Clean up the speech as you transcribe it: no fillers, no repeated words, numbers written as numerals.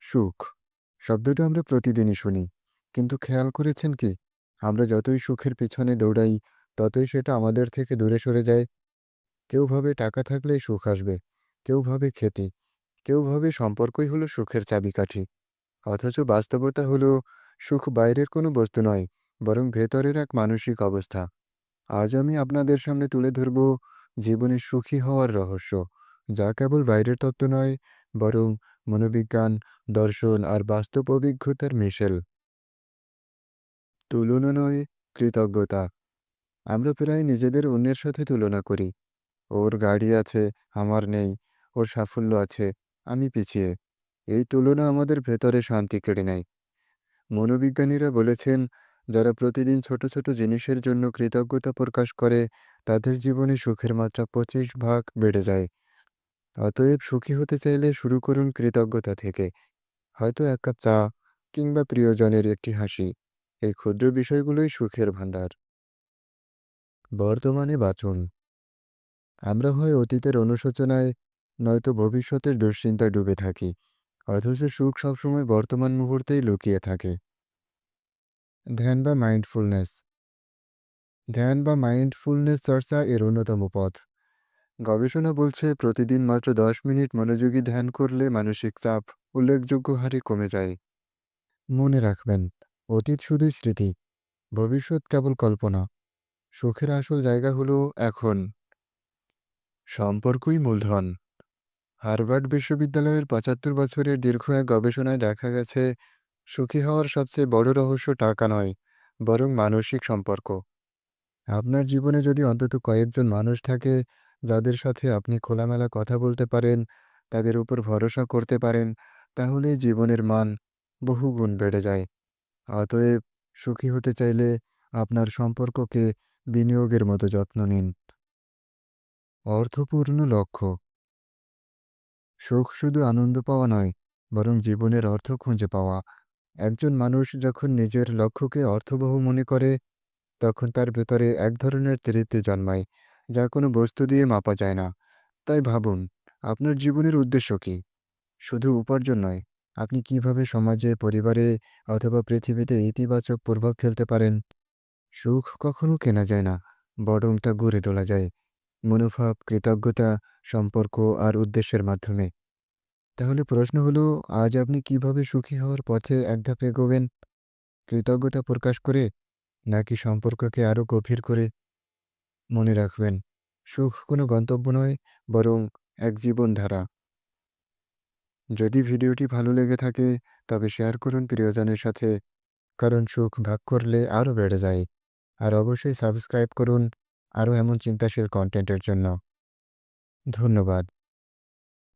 সুখ শব্দটা আমরা প্রতিদিনই শুনি, কিন্তু খেয়াল করেছেন কি আমরা যতই সুখের পেছনে দৌড়াই ততই সেটা আমাদের থেকে দূরে সরে যায়। কেউ ভাবে টাকা থাকলেই সুখ আসবে, কেউ ভাবে খ্যাতি, কেউ ভাবে সম্পর্কই হলো সুখের চাবিকাঠি। অথচ বাস্তবতা হলো সুখ বাইরের কোনো বস্তু নয়, বরং ভেতরের এক মানসিক অবস্থা। আজ আমি আপনাদের সামনে তুলে ধরব জীবনে সুখী হওয়ার রহস্য, যা কেবল বাইরের তত্ত্ব নয়, বরং মনোবিজ্ঞান, দর্শন আর বাস্তব অভিজ্ঞতার মিশেল। তুলনা নয়, কৃতজ্ঞতা। আমরা প্রায় নিজেদের অন্যের সাথে তুলনা করি। ওর গাড়ি আছে, আমার নেই। ওর সাফল্য আছে, আমি পিছিয়ে। এই তুলনা আমাদের ভেতরে শান্তি কেড়ে নেয়। মনোবিজ্ঞানীরা বলেছেন, যারা প্রতিদিন ছোট ছোট জিনিসের জন্য কৃতজ্ঞতা প্রকাশ করে তাদের জীবনে সুখের মাত্রা 25 ভাগ বেড়ে যায়। অতএব সুখী হতে চাইলে শুরু করুন কৃতজ্ঞতা থেকে। হয়তো এক কাপ চা, কিংবা প্রিয়জনের একটি হাসি। এই ক্ষুদ্র বিষয়গুলোই সুখের ভাণ্ডার। বর্তমানে বাঁচুন। আমরা হয় অতীতের অনুশোচনায়, নয়তো ভবিষ্যতের দুশ্চিন্তায় ডুবে থাকি। অথচ সুখ সবসময় বর্তমান মুহূর্তেই লুকিয়ে থাকে। ধ্যান বা মাইন্ডফুলনেস। ধ্যান বা মাইন্ডফুলনেস চর্চা এর অন্যতম পথ। গবেষণা বলছে প্রতিদিন মাত্র 10 মিনিট মনোযোগী ধ্যান করলে মানসিক চাপ উল্লেখযোগ্য হারে কমে যায়। মনে রাখবেন, অতীত শুধুই স্মৃতি, ভবিষ্যৎ কেবল কল্পনা। সুখের আসল জায়গা হলো এখন। সম্পর্কই মূলধন। হার্ভার্ড বিশ্ববিদ্যালয়ের 75 বছরের দীর্ঘ এক গবেষণায় দেখা গেছে, সুখী হওয়ার সবচেয়ে বড় রহস্য টাকা নয়, বরং মানসিক সম্পর্ক। আপনার জীবনে যদি অন্তত কয়েকজন মানুষ থাকে যাদের সাথে আপনি খোলামেলা কথা বলতে পারেন, তাদের উপর ভরসা করতে পারেন, তাহলেই জীবনের মান বহুগুণ বেড়ে যায়। অতএব সুখী হতে চাইলে আপনার সম্পর্ককে বিনিয়োগের মতো যত্ন নিন। অর্থপূর্ণ লক্ষ্য। সুখ শুধু আনন্দ পাওয়া নয়, বরং জীবনের অর্থ খুঁজে পাওয়া। একজন মানুষ যখন নিজের লক্ষ্যকে অর্থবহ মনে করে, তখন তার ভেতরে এক ধরনের তৃপ্তি জন্মায়, যা কোনো বস্তু দিয়ে মাপা যায় না। তাই ভাবুন, আপনার জীবনের উদ্দেশ্য কী? শুধু উপার্জন নয়, আপনি কিভাবে সমাজে, পরিবারে অথবা পৃথিবীতে ইতিবাচক প্রভাব ফেলতে পারেন। সুখ কখনো কেনা যায় না, বরং তা গড়ে তোলা যায় মনোভাব, কৃতজ্ঞতা, সম্পর্ক আর উদ্দেশ্যের মাধ্যমে। তাহলে প্রশ্ন হলো, আজ আপনি কিভাবে সুখী হওয়ার পথে এক ধাপ এগোবেন? কৃতজ্ঞতা প্রকাশ করে, নাকি সম্পর্ককে আরও গভীর করে? মনে রাখবেন, সুখ কোনো গন্তব্য নয়, বরং এক জীবনধারা। যদি ভিডিওটি ভালো লেগে থাকে, তবে শেয়ার করুন প্রিয়জনের সাথে, কারণ সুখ ভাগ করলে আরও বেড়ে যায়। আর অবশ্যই সাবস্ক্রাইব করুন আরও এমন চিন্তাশীল কন্টেন্টের জন্য। ধন্যবাদ।